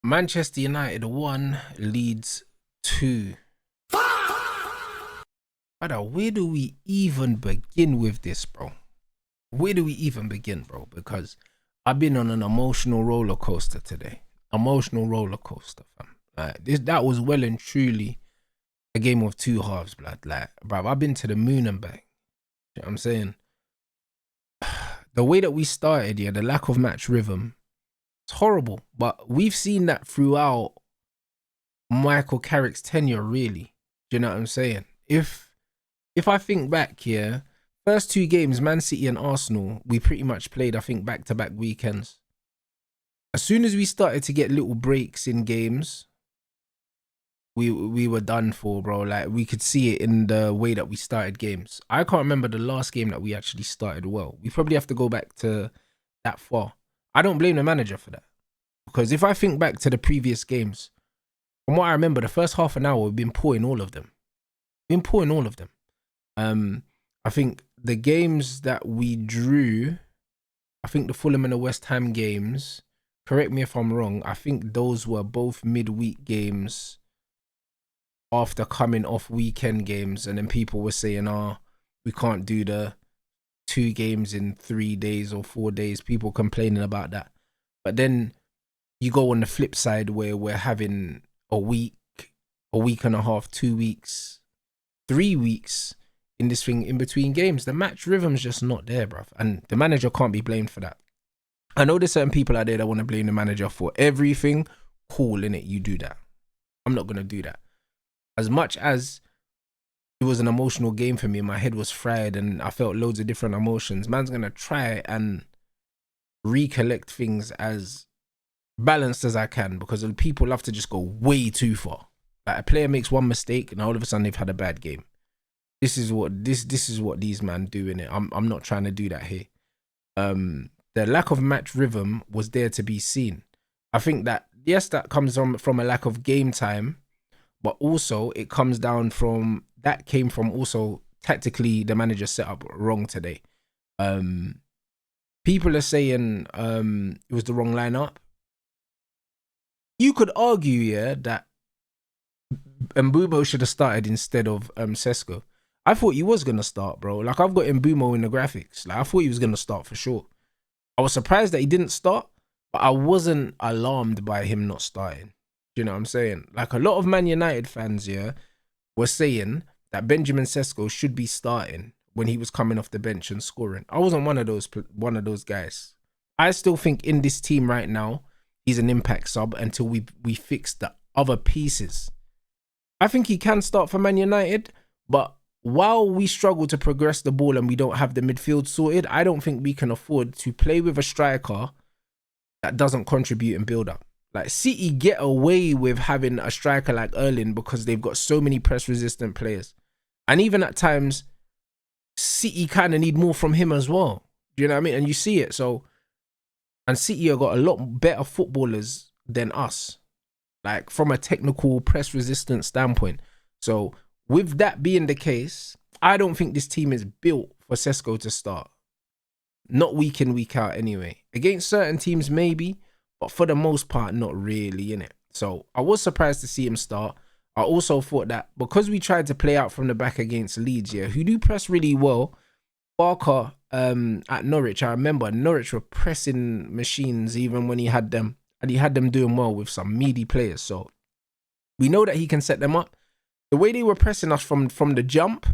Manchester United 1, Leeds 2. Brother, where do we even begin with this, bro? Where do we even begin, bro? Because I've been on an emotional roller coaster today. Emotional roller coaster, fam. Like that was well and truly a game of two halves, blood. Like, bro, I've been to the moon and back. You know what I'm saying? The way that we started, yeah, the lack of match rhythm, it's horrible. But we've seen that throughout Michael Carrick's tenure, really. Do you know what I'm saying? If I think back here, first two games, Man City and Arsenal, we pretty much played, I think, back-to-back weekends. As soon as we started to get little breaks in games, we were done for, bro. Like, we could see it in the way that we started games. I can't remember the last game that we actually started well. We probably have to go back to that far. I don't blame the manager for that. Because if I think back to the previous games, from what I remember, the first half an hour, we've been pouring all of them. I think the games that we drew, I think the Fulham and the West Ham games, correct me if I'm wrong, I think those were both midweek games after coming off weekend games, and then people were saying, we can't do the 2 games in 3 days or 4 days, people complaining about that. But then you go on the flip side where we're having a week and a half, 2 weeks, 3 weeks in this thing in between games. The match rhythm's just not there, bruv. And the manager can't be blamed for that. I know there's certain people out there that want to blame the manager for everything. Cool, innit? You do that. I'm not going to do that. As much as it was an emotional game for me, my head was fried and I felt loads of different emotions, man's going to try and recollect things as balanced as I can, because people love to just go way too far. Like, a player makes one mistake and all of a sudden they've had a bad game. This is what these men do in it. I'm not trying to do that here. The lack of match rhythm was there to be seen. I think that, yes, that comes from a lack of game time, but also it comes down from, that came from also tactically the manager set up wrong today. People are saying it was the wrong lineup. You could argue, yeah, that Mbumo should have started instead of Sesko. I thought he was going to start, bro. Like, I've got Mbumo in the graphics. Like, I thought he was going to start for sure. I was surprised that he didn't start, but I wasn't alarmed by him not starting. Do you know what I'm saying? Like, a lot of Man United fans, yeah, were saying that Benjamin Sesko should be starting when he was coming off the bench and scoring. I wasn't one of those guys. I still think in this team right now, he's an impact sub until we fix the other pieces. I think he can start for Man United, but while we struggle to progress the ball and we don't have the midfield sorted, I don't think we can afford to play with a striker that doesn't contribute and build up. Like, City get away with having a striker like Erling because they've got so many press-resistant players. And even at times, City kind of need more from him as well. Do you know what I mean? And you see it. So, and City have got a lot better footballers than us, like from a technical press-resistant standpoint. So, with that being the case, I don't think this team is built for Sesko to start. Not week in, week out anyway. Against certain teams, maybe, but for the most part, not really, innit? So I was surprised to see him start. I also thought that because we tried to play out from the back against Leeds, yeah, who do press really well, Barker at Norwich, I remember Norwich were pressing machines even when he had them. And he had them doing well with some meaty players. So we know that he can set them up. The way they were pressing us from the jump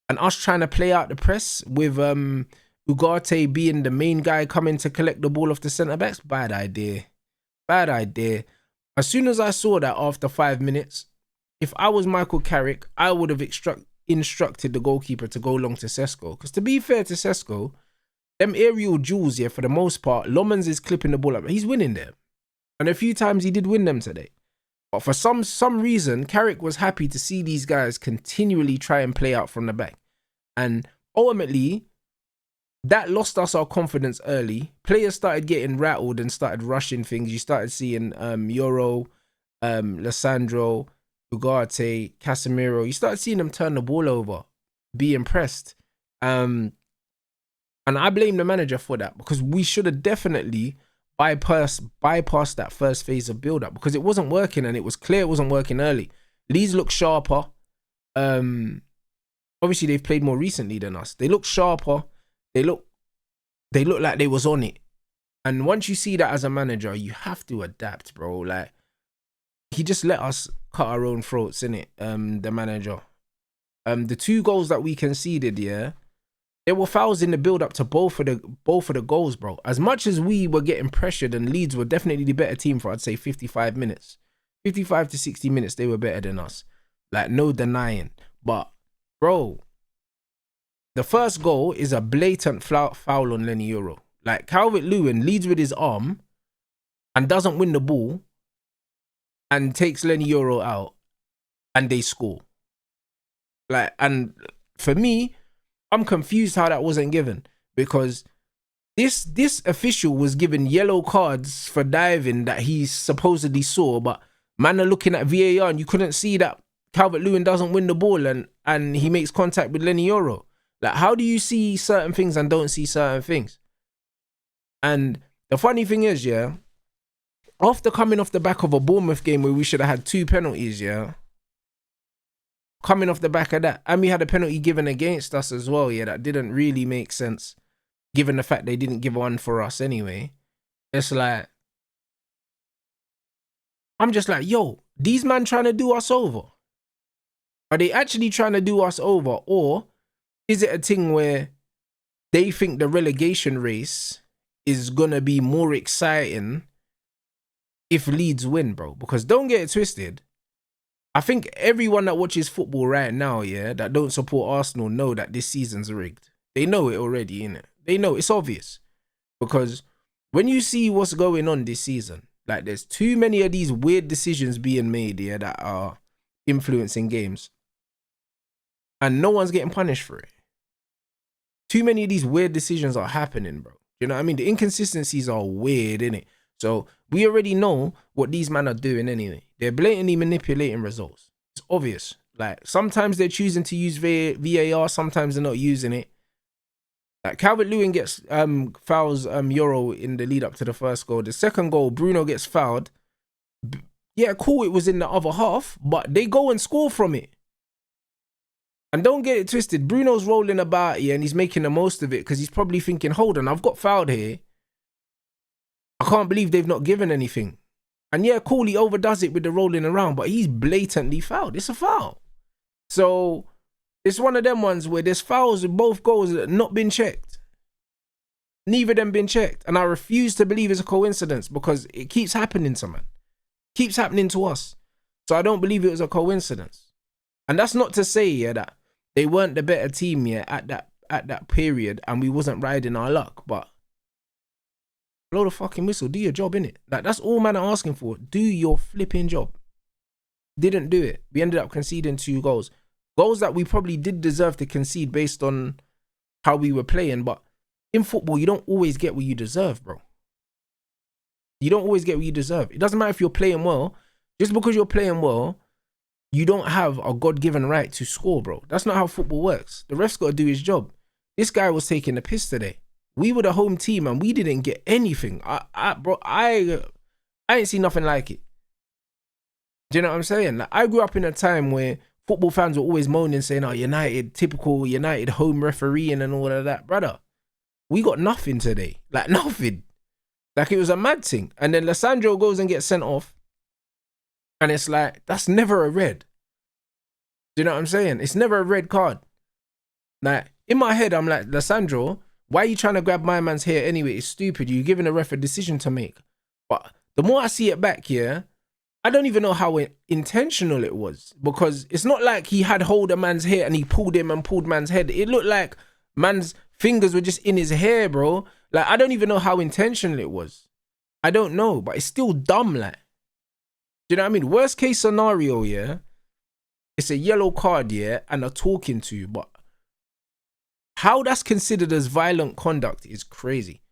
and us trying to play out the press with Ugarte being the main guy coming to collect the ball off the centre-backs, bad idea. Bad idea. As soon as I saw that after 5 minutes, if I was Michael Carrick, I would have instructed the goalkeeper to go long to Sesko. Because to be fair to Sesko, them aerial duels here, for the most part, Lomans is clipping the ball up. He's winning them. And a few times he did win them today. But for some reason, Carrick was happy to see these guys continually try and play out from the back. And ultimately, that lost us our confidence early. Players started getting rattled and started rushing things. You started seeing Euro, Lisandro, Ugarte, Casemiro. You started seeing them turn the ball over, be impressed. And I blame the manager for that, because we should have definitely bypass that first phase of build-up because it wasn't working, and it was clear it wasn't working early. Leeds look sharper. Obviously they've played more recently than us. They look sharper. They look like they was on it. And once you see that as a manager, you have to adapt, bro. Like, he just let us cut our own throats, innit? The manager. The 2 goals that we conceded, yeah, there were fouls in the build-up to both of the goals, bro. As much as we were getting pressured, and Leeds were definitely the better team for, I'd say, 55 minutes. 55 to 60 minutes, they were better than us. Like, no denying. But, bro, the first goal is a blatant foul on Lenny Euro. Like, Calvert-Lewin leads with his arm and doesn't win the ball and takes Lenny Euro out, and they score. Like, and for me, I'm confused how that wasn't given, because this official was given yellow cards for diving that he supposedly saw, but man are looking at VAR and you couldn't see that Calvert-Lewin doesn't win the ball and he makes contact with Lenny Euro. Like, how do you see certain things and don't see certain things? And the funny thing is, yeah, after coming off the back of a Bournemouth game where we should have had 2 penalties, yeah, coming off the back of that, and we had a penalty given against us as well, yeah, that didn't really make sense, given the fact they didn't give one for us anyway. It's like, I'm just like, yo, these men trying to do us over? Are they actually trying to do us over? Or is it a thing where they think the relegation race is going to be more exciting if Leeds win, bro? Because don't get it twisted, I think everyone that watches football right now, yeah, that don't support Arsenal know that this season's rigged. They know it already, innit? They know, it's obvious. Because when you see what's going on this season, like, there's too many of these weird decisions being made, yeah, that are influencing games. And no one's getting punished for it. Too many of these weird decisions are happening, bro. You know what I mean? The inconsistencies are weird, innit? So we already know what these men are doing anyway. They're blatantly manipulating results. It's obvious. Like, sometimes they're choosing to use VAR, sometimes they're not using it. Like, Calvert-Lewin gets fouls Euro in the lead up to the first goal. The second goal, Bruno gets fouled. Yeah, cool, it was in the other half, but they go and score from it. And don't get it twisted, Bruno's rolling about here and he's making the most of it because he's probably thinking, hold on, I've got fouled here. I can't believe they've not given anything. And yeah, cool, he overdoes it with the rolling around, but he's blatantly fouled. It's a foul. So it's one of them ones where there's fouls in both goals that have not been checked. Neither of them been checked. And I refuse to believe it's a coincidence because it keeps happening to man. Keeps happening to us. So I don't believe it was a coincidence. And that's not to say, yeah, that they weren't the better team, yeah, at that period and we wasn't riding our luck, but blow the fucking whistle, do your job, innit? Like, that's all man are asking for. Do your flipping job. Didn't do it. We ended up conceding 2 goals. Goals that we probably did deserve to concede based on how we were playing, but in football, you don't always get what you deserve, bro. You don't always get what you deserve. It doesn't matter if you're playing well. Just because you're playing well, you don't have a God-given right to score, bro. That's not how football works. The ref's got to do his job. This guy was taking the piss today. We were the home team and we didn't get anything. I ain't seen nothing like it. Do you know what I'm saying? Like, I grew up in a time where football fans were always moaning, saying, oh, United, typical United home refereeing and all of that. Brother, we got nothing today. Like, nothing. Like, it was a mad thing. And then Lisandro goes and gets sent off. And it's like, that's never a red. Do you know what I'm saying? It's never a red card. Like, in my head, I'm like, Lisandro, why are you trying to grab my man's hair anyway? It's stupid. You're giving a ref a decision to make. But the more I see it back here, I don't even know how intentional it was. Because it's not like he had hold of man's hair and he pulled him and pulled man's head. It looked like man's fingers were just in his hair, bro. Like, I don't even know how intentional it was. I don't know. But it's still dumb, like. Do you know what I mean? Worst case scenario, yeah, it's a yellow card, yeah, and a talking to, but how that's considered as violent conduct is crazy.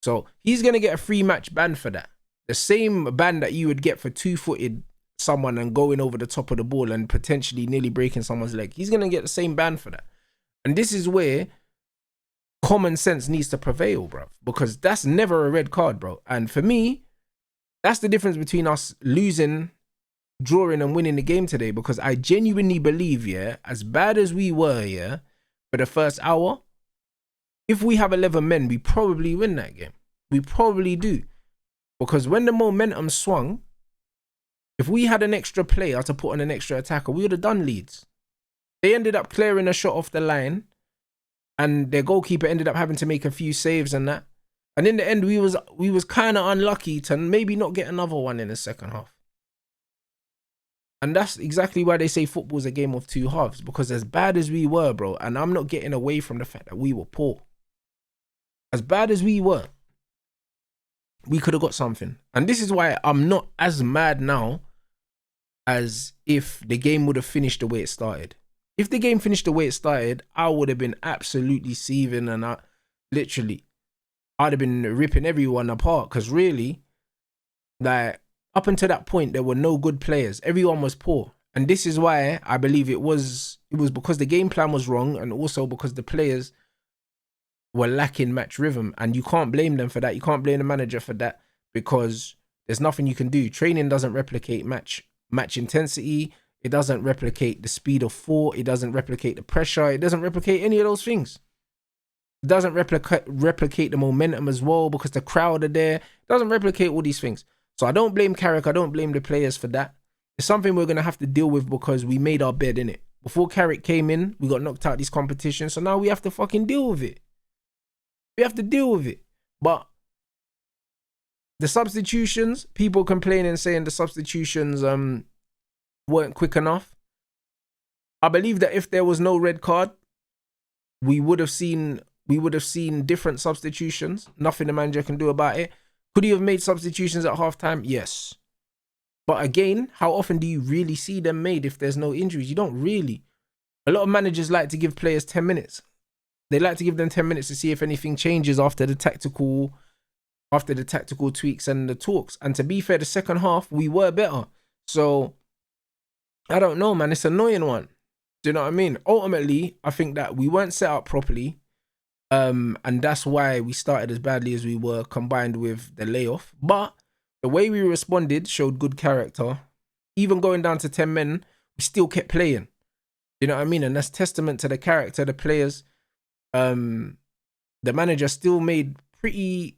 So he's going to get a 3 match ban for that. The same ban that you would get for 2-footed someone and going over the top of the ball and potentially nearly breaking someone's leg. He's going to get the same ban for that. And this is where common sense needs to prevail, bro, because that's never a red card, bro. And for me, that's the difference between us losing, drawing, and winning the game today. Because I genuinely believe, yeah, as bad as we were, yeah, for the first hour, if we have 11 men, we probably win that game. We probably do. Because when the momentum swung, if we had an extra player to put on an extra attacker, we would have done Leeds. They ended up clearing a shot off the line, and their goalkeeper ended up having to make a few saves and that. And in the end, we was kind of unlucky to maybe not get another one in the second half. And that's exactly why they say football's a game of two halves. Because as bad as we were, bro, and I'm not getting away from the fact that we were poor. As bad as we were, we could have got something. And this is why I'm not as mad now as if the game would have finished the way it started. If the game finished the way it started, I would have been absolutely seething, and I'd have been ripping everyone apart. Because really, like, up until that point, there were no good players. Everyone was poor. And this is why I believe it was because the game plan was wrong, and also because the players were lacking match rhythm. And you can't blame them for that. You can't blame the manager for that, because there's nothing you can do. Training doesn't replicate match intensity. It doesn't replicate the speed of thought. It doesn't replicate the pressure. It doesn't replicate any of those things. It doesn't replicate the momentum as well, because the crowd are there. It doesn't replicate all these things. So I don't blame Carrick. I don't blame the players for that. It's something we're going to have to deal with, because we made our bed, innit? Before Carrick came in, we got knocked out these competitions. So now we have to fucking deal with it. We have to deal with it. But the substitutions, people complaining, saying the substitutions weren't quick enough. I believe that if there was no red card, we would have seen different substitutions. Nothing the manager can do about it. Could he have made substitutions at halftime? Yes. But again, how often do you really see them made if there's no injuries? You don't really. A lot of managers like to give players 10 minutes. They like to give them 10 minutes to see if anything changes after the tactical tweaks and the talks. And to be fair, the second half, we were better. So, I don't know, man. It's an annoying one. Do you know what I mean? Ultimately, I think that we weren't set up properly. And that's why we started as badly as we were, combined with the layoff. But the way we responded showed good character. Even going down to 10 men, we still kept playing. You know what I mean? And that's testament to the character, the players. The manager still made pretty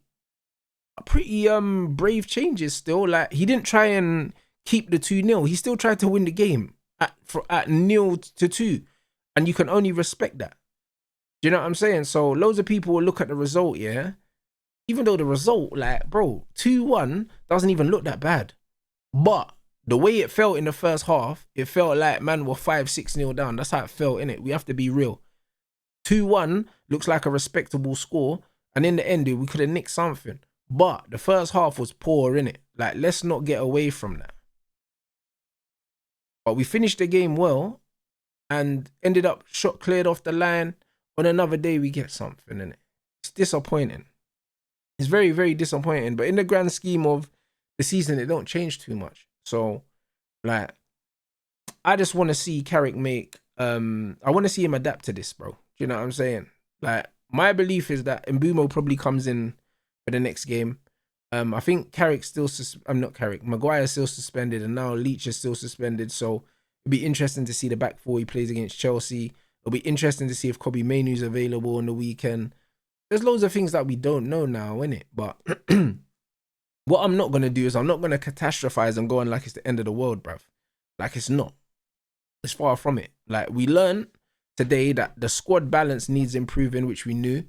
brave changes still. Like, he didn't try and keep the 2-0. He still tried to win the game at 0-2. And you can only respect that. Do you know what I'm saying? So loads of people will look at the result, yeah? Even though the result, like, bro, 2-1 doesn't even look that bad. But the way it felt in the first half, it felt like, man, we're 5-6-0 down. That's how it felt, innit? We have to be real. 2-1 looks like a respectable score. And in the end, we could have nicked something. But the first half was poor, innit? Like, let's not get away from that. But we finished the game well and ended up shot cleared off the line. On another day, we get something, innit? It's disappointing. It's very, very disappointing. But in the grand scheme of the season, it don't change too much. So, like, I just want to see Carrick make... I want to see him adapt to this, bro. Do you know what I'm saying? Like, my belief is that Mbeumo probably comes in for the next game. I think Carrick's still... not Carrick. Maguire's still suspended, and now Leach is still suspended. So, it'll be interesting to see the back four he plays against Chelsea. It'll be interesting to see if Kobbie Mainoo's available on the weekend. There's loads of things that we don't know now, innit? But what I'm not going to do is I'm not going to catastrophize and go on like it's the end of the world, bruv. Like, it's not. It's far from it. Like, we learned today that the squad balance needs improving, which we knew.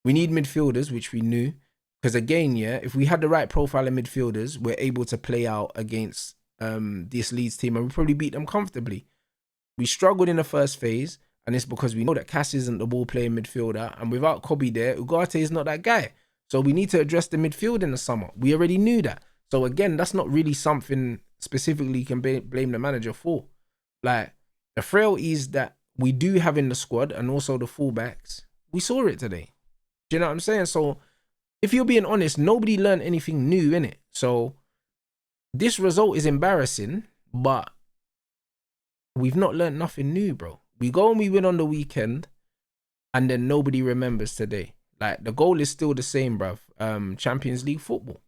We need midfielders, which we knew. Because again, yeah, if we had the right profile of midfielders, we're able to play out against this Leeds team, and we probably beat them comfortably. We struggled in the first phase, and it's because we know that Cass isn't the ball-playing midfielder, and without Kobbie there, Ugarte is not that guy. So we need to address the midfield in the summer. We already knew that. So again, that's not really something specifically you can blame the manager for. Like, the frailties that we do have in the squad, and also the fullbacks, we saw it today. Do you know what I'm saying? So, if you're being honest, nobody learned anything new, innit? So, this result is embarrassing, but we've not learned nothing new, bro. We go and we win on the weekend. and then nobody remembers today. Like the goal is still the same, bruv. Champions League football.